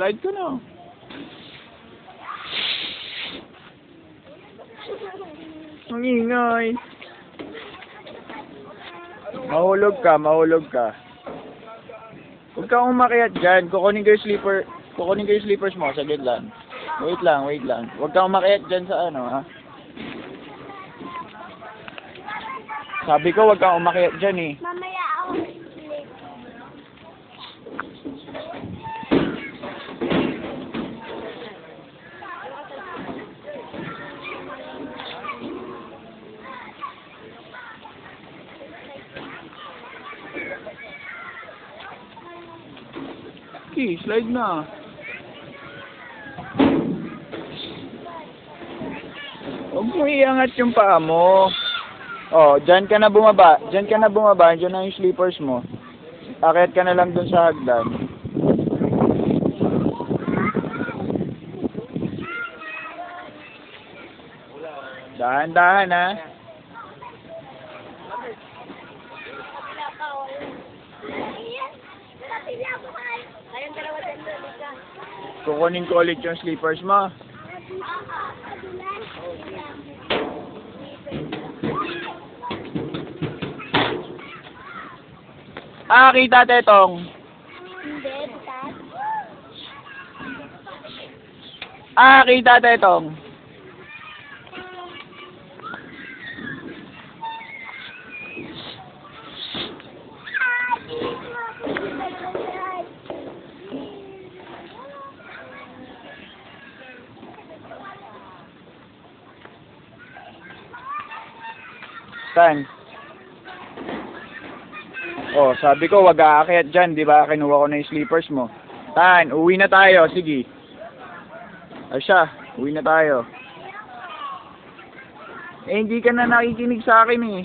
Slide ka na. Ang ingay. Mahulog ka, mahulog ka. Huwag kang umakyat dyan. Kukunin ko yung slippers mo. Saglit lang. Wait lang, wait lang. Huwag kang umakyat dyan sa ano, ha? Sabi ko, huwag kang umakyat dyan, eh. Mamaya ako mag-sleep. Okay, slide na. Huwag mo iangat yung paa mo. Oh, dyan ka na bumaba. Dyan ka na bumaba. Dyan na yung slippers mo. Akyat ka na lang dun sa hagdan. Dahan-dahan, ha? Kukunin ko ulit yung slippers mo. Ah, kita tetong. Hindi, butas. Ah, kita tetong. Saan? Oh, sabi ko wag aakyat dyan, di ba? Kinuha ko na yung slippers mo. Tan, uwi na tayo, sige. Asya, uwi na tayo. Eh, hindi ka na nakikinig sa akin, eh.